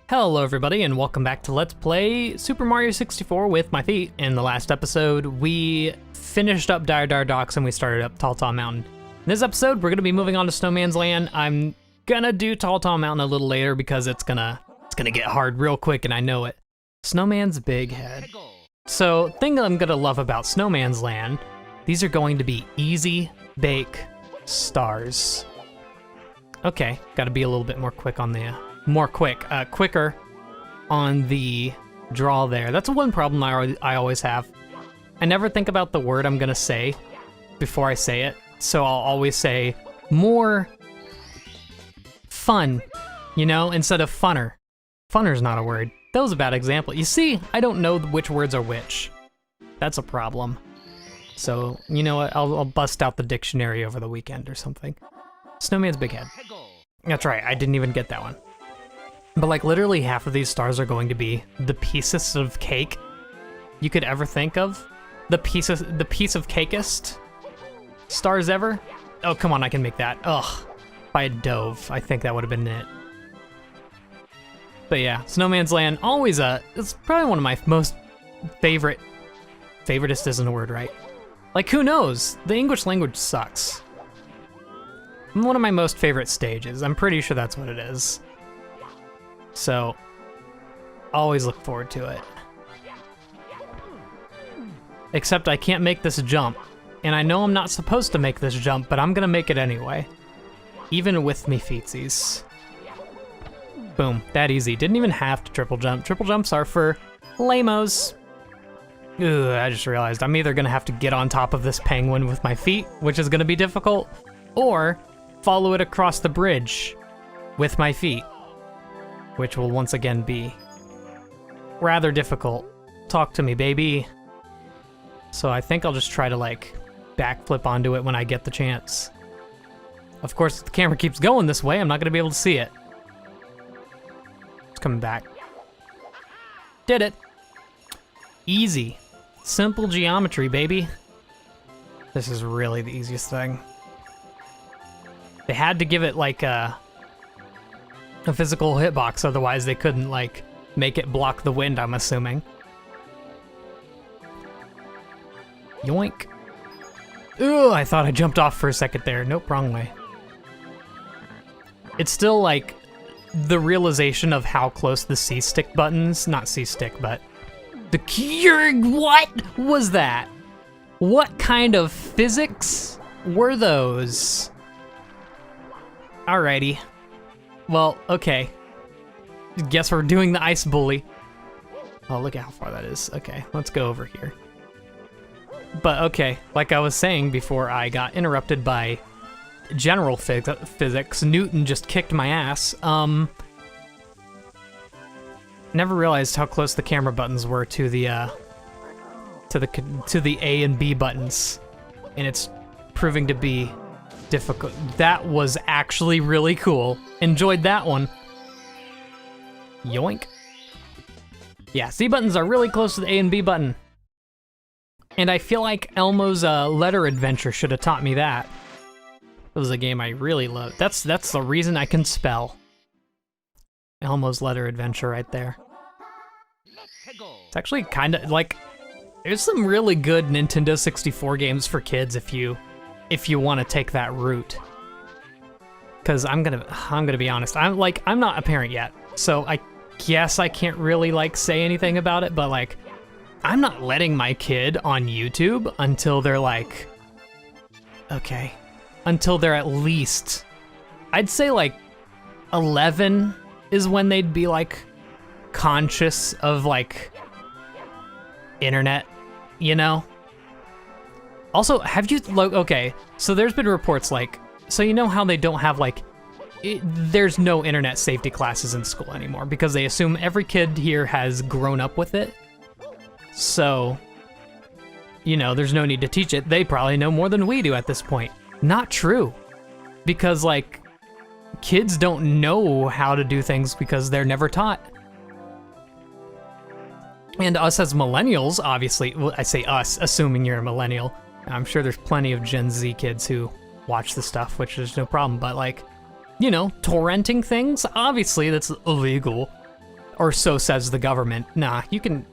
Hello everybody and welcome back to Let's Play Super Mario 64 with my feet. In the last episode, we finished up Dire Dire Docks and we started up Tall Tall Mountain. In this episode, we're gonna be moving on to Snowman's Land. I'm gonna do Tall Tall Mountain a little later because it's gonna get hard real quick and I know it. Snowman's Big Head. So, thing I'm gonna love about Snowman's Land, these are going to be easy bake stars. Okay, gotta be a little bit more quick on the quicker on the draw there. That's one problem I always have. I never think about the word I'm gonna say before I say it, so I'll always say more fun, you know, instead of funner. Funner's not a word. That was a bad example. You see, I don't know which words are which. That's a problem. So, you know what, I'll bust out the dictionary over the weekend or something. Snowman's Big Head. That's right, I didn't even get that one. But like literally half of these stars are going to be the piecest of cake you could ever think of. The piece of cakest stars ever. Oh, come on, I can make that. Ugh, if I had dove, I think that would have been it. But yeah, Snowman's Land, always it's probably one of my most favoritist isn't a word, right? Like, who knows? The English language sucks. One of my most favorite stages. I'm pretty sure that's what it is. So, always look forward to it. Except I can't make this jump. And I know I'm not supposed to make this jump, but I'm gonna make it anyway. Even with me feetsies. Boom, that easy. Didn't even have to triple jump. Triple jumps are for lamos. Ugh, I just realized I'm either gonna have to get on top of this penguin with my feet, which is gonna be difficult, or follow it across the bridge with my feet, which will once again be rather difficult. Talk to me, baby. So I think I'll just try to like backflip onto it when I get the chance. Of course, if the camera keeps going this way, I'm not gonna be able to see it. It's coming back. Did it. Easy. Simple geometry, baby. This is really the easiest thing. They had to give it like a physical hitbox, otherwise they couldn't like make it block the wind, I'm assuming. Yoink. Ooh, I thought I jumped off for a second there. Nope, wrong way. It's still like the realization of how close the C-stick buttons, not C-stick, but the what was that? What kind of physics were those? Alrighty. Well, okay. Guess we're doing the ice bully. Oh, look at how far that is. Okay, let's go over here. But okay, like I was saying before I got interrupted by general physics, Newton just kicked my ass. Never realized how close the camera buttons were to the A and B buttons, and it's proving to be difficult. That was actually really cool. Enjoyed that one. Yoink. Yeah, C buttons are really close to the A and B button. And I feel like Elmo's Letter Adventure should have taught me that. It was a game I really loved. That's the reason I can spell. Elmo's Letter Adventure right there. It's actually kind of like, there's some really good Nintendo 64 games for kids if you want to take that route. Cause I'm gonna be honest, I'm not a parent yet, so I guess I can't really like say anything about it, but like, I'm not letting my kid on YouTube until they're like, okay, until they're at least, I'd say like 11 is when they'd be like conscious of like internet, you know? Also, have you, okay, so there's been reports like, so you know how they don't have like, there's no internet safety classes in school anymore because they assume every kid here has grown up with it. So, you know, there's no need to teach it. They probably know more than we do at this point. Not true. Because like, kids don't know how to do things because they're never taught. And us as millennials, obviously, well, I say us, assuming you're a millennial. I'm sure there's plenty of Gen Z kids who watch the stuff, which is no problem, but like, you know, torrenting things, obviously that's illegal. Or so says the government. Nah, you can,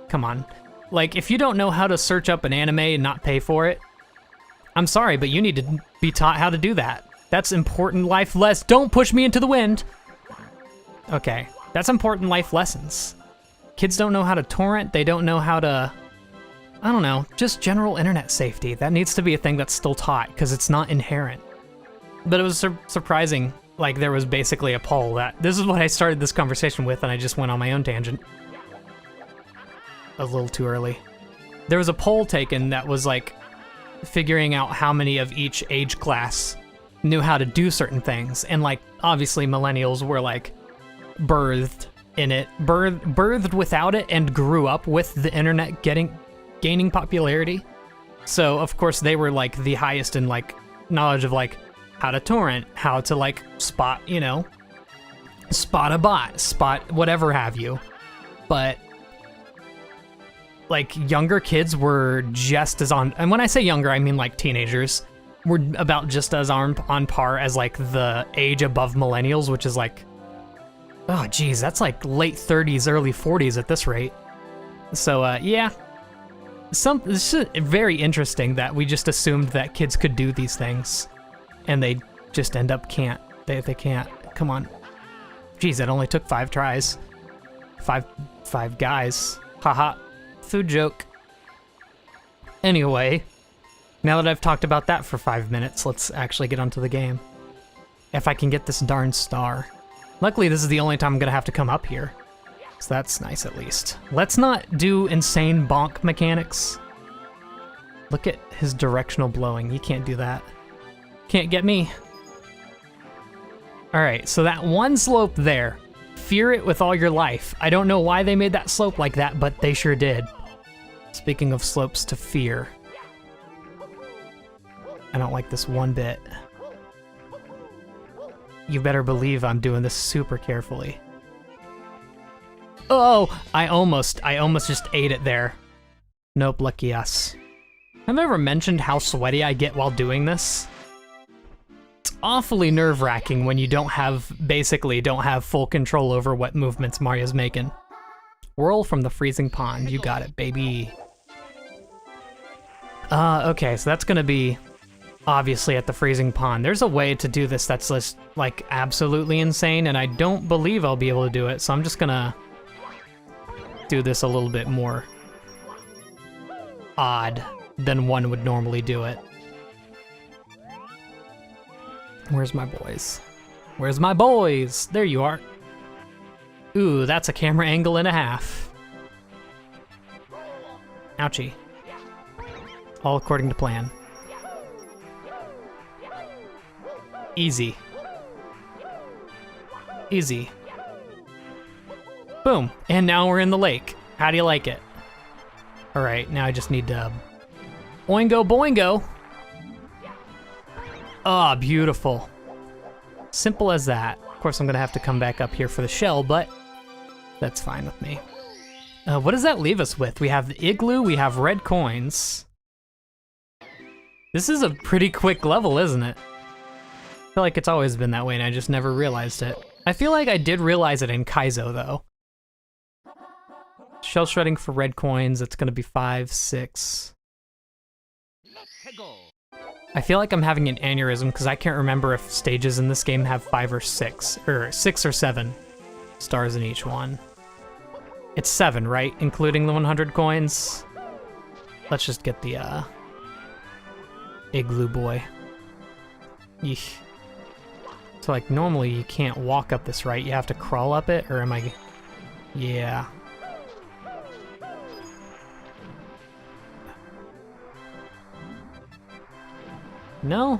come on. Like, if you don't know how to search up an anime and not pay for it, I'm sorry, but you need to be taught how to do that. That's important life don't push me into the wind. Okay, that's important life lessons. Kids don't know how to torrent, they don't know how to, I don't know, just general internet safety. That needs to be a thing that's still taught, because it's not inherent. But it was surprising, like there was basically a poll that, this is what I started this conversation with, and I just went on my own tangent. A little too early. There was a poll taken that was like, figuring out how many of each age class knew how to do certain things. And like, obviously millennials were like, birthed in it, birthed without it and grew up with the internet gaining popularity. So of course they were like the highest in like knowledge of like how to torrent, how to like spot, you know, spot a bot, spot whatever have you. But like younger kids were just as on, and when I say younger, I mean like teenagers, were about just as on par as like the age above millennials, which is like, oh geez, that's like late 30s, early 40s at this rate. So yeah, this is very interesting that we just assumed that kids could do these things, and they just end up can't. They can't. Come on. Geez, it only took 5 tries. Five guys. Haha. Food joke. Anyway, now that I've talked about that for 5 minutes, let's actually get onto the game. If I can get this darn star. Luckily, this is the only time I'm gonna have to come up here. So that's nice at least. Let's not do insane bonk mechanics. Look at his directional blowing. You can't do that. Can't get me. All right, so that one slope there, fear it with all your life. I don't know why they made that slope like that, but they sure did. Speaking of slopes to fear. I don't like this one bit. You better believe I'm doing this super carefully. Oh, I almost just ate it there. Nope, lucky us. Have I ever mentioned how sweaty I get while doing this? It's awfully nerve-wracking when you basically don't have full control over what movements Mario's making. Whirl from the freezing pond, you got it, baby. Okay, so that's gonna be obviously at the freezing pond. There's a way to do this that's just, like, absolutely insane, and I don't believe I'll be able to do it, so I'm just gonna do this a little bit more odd than one would normally do it. Where's my boys? Where's my boys? There you are. Ooh, that's a camera angle and a half. Ouchie. All according to plan. Easy. Easy. Boom. And now we're in the lake. How do you like it? All right, now I just need to oingo boingo. Ah, beautiful. Simple as that. Of course, I'm gonna have to come back up here for the shell, but that's fine with me. What does that leave us with? We have the igloo, we have red coins. This is a pretty quick level, isn't it? I feel like it's always been that way and I just never realized it. I feel like I did realize it in Kaizo though. Shell shredding for red coins, it's gonna be 5, 6. I feel like I'm having an aneurysm because I can't remember if stages in this game have 5 or 6, or 6 or 7 stars in each one. It's 7, right? Including the 100 coins? Let's just get the, igloo boy. Yeesh. So, like, normally you can't walk up this, right? You have to crawl up it, or am I... Yeah. No?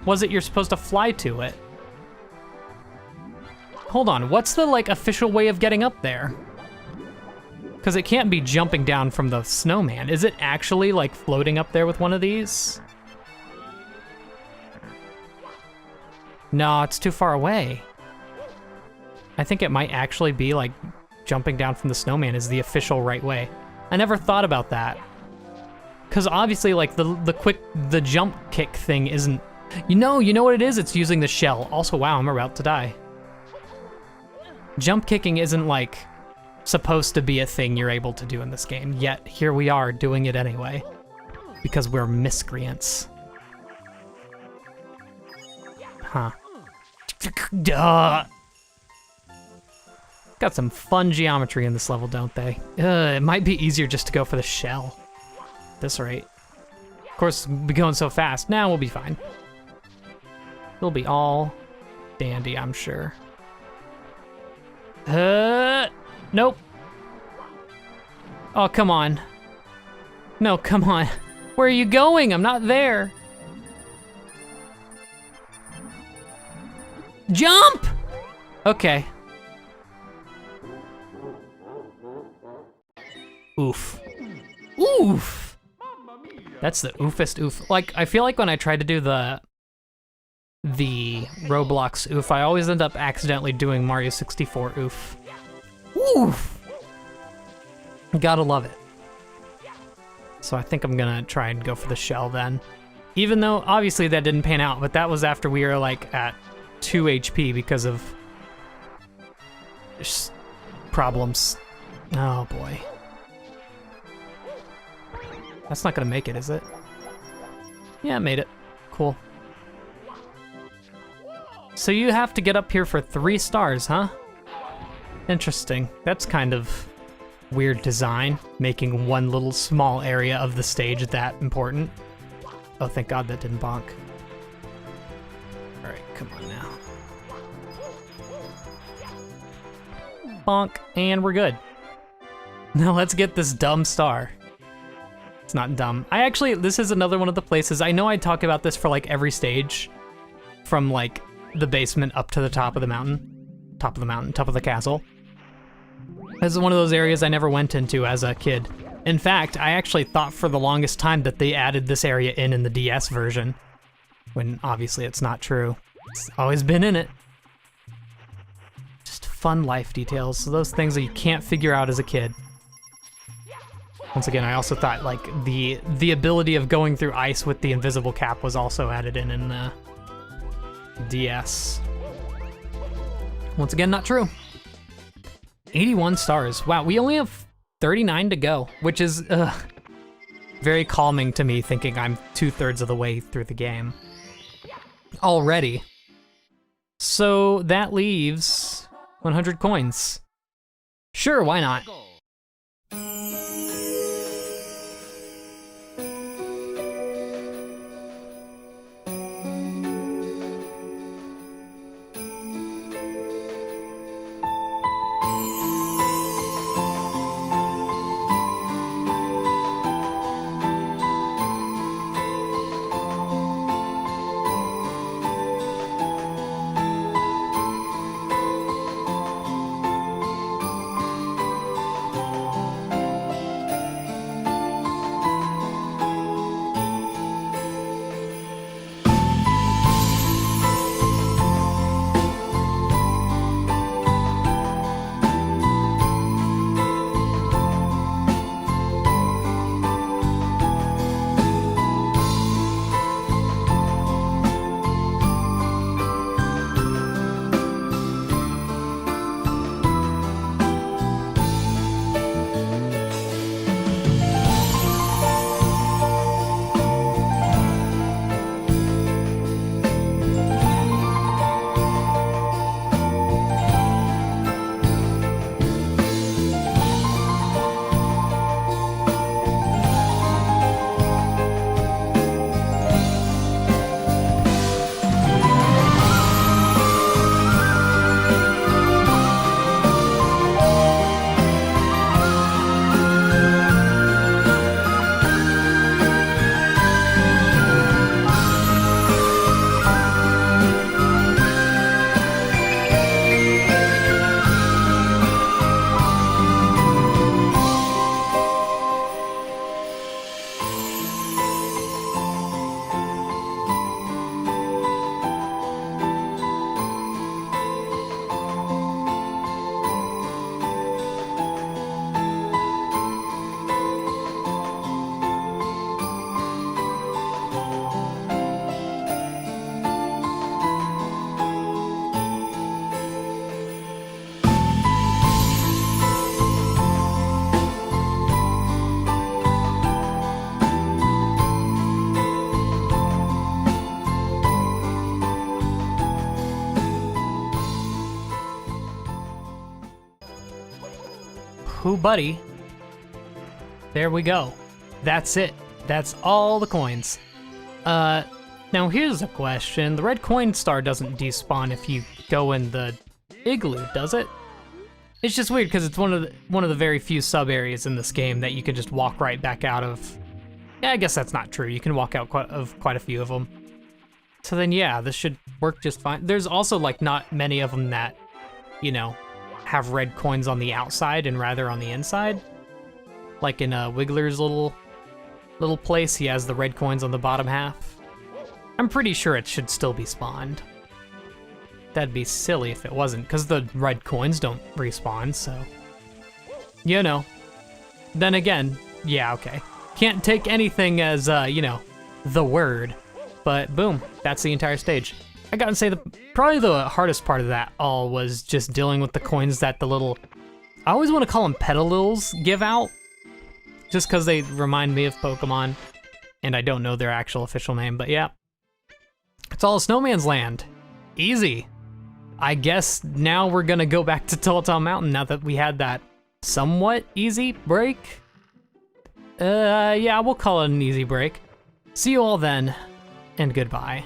Was it you're supposed to fly to it? Hold on, what's the, like, official way of getting up there? Because it can't be jumping down from the snowman. Is it actually, like, floating up there with one of these? No, it's too far away. I think it might actually be, like, jumping down from the snowman is the official right way. I never thought about that. Because obviously, like, the jump kick thing isn't... You know what it is? It's using the shell. Also, wow, I'm about to die. Jump kicking isn't like supposed to be a thing you're able to do in this game, yet here we are doing it anyway. Because we're miscreants. Huh. Duh. Got some fun geometry in this level, don't they? It might be easier just to go for the shell. At this rate. Of course, we'll be going so fast. Now we'll be fine. It'll be all dandy, I'm sure. Nope. Oh, come on. No, come on. Where are you going? I'm not there. Jump! Okay. Oof. Oof! That's the oofest oof. Like, I feel like when I tried to do the Roblox oof, I always end up accidentally doing Mario 64 oof. Oof! Gotta love it. So I think I'm gonna try and go for the shell then. Even though, obviously, that didn't pan out, but that was after we were, like, at 2 HP because of problems. Oh, boy. That's not gonna make it, is it? Yeah, it made it. Cool. So you have to get up here for 3 stars, huh? Interesting. That's kind of weird design, making one little small area of the stage that important. Oh, thank God that didn't bonk. All right, come on now. Bonk, and we're good. Now let's get this dumb star. It's not dumb. This is another one of the places, I know I talk about this for like every stage, from like the basement up to the top of the mountain, top of the castle. This is one of those areas I never went into as a kid. In fact, I actually thought for the longest time that they added this area in the DS version, when obviously it's not true. It's always been in it. Just fun life details, so those things that you can't figure out as a kid. Once again, I also thought like the ability of going through ice with the invisible cap was also added in the DS. Once again, not true. 81 stars. Wow, we only have 39 to go, which is very calming to me, thinking I'm 2/3 of the way through the game already. So that leaves 100 coins. Sure, why not? Who buddy? There we go. That's it. That's all the coins. Now here's a question. The red coin star doesn't despawn if you go in the igloo, does it? It's just weird because it's one of the very few sub areas in this game that you can just walk right back out of. Yeah, I guess that's not true. You can walk out quite a few of them. So then, yeah, this should work just fine. There's also like not many of them that, you know, have red coins on the outside and rather on the inside. Like in Wiggler's little place, he has the red coins on the bottom half. I'm pretty sure it should still be spawned. That'd be silly if it wasn't, because the red coins don't respawn, so... You know. Then again, yeah, okay. Can't take anything as, you know, the word. But boom, that's the entire stage. I gotta say, probably the hardest part of that all was just dealing with the coins that the little... I always want to call them Petalils give out. Just because they remind me of Pokemon. And I don't know their actual official name, but yeah. It's all Snowman's Land. Easy. I guess now we're gonna go back to Tall Mountain now that we had that somewhat easy break. Yeah, we'll call it an easy break. See you all then, and goodbye.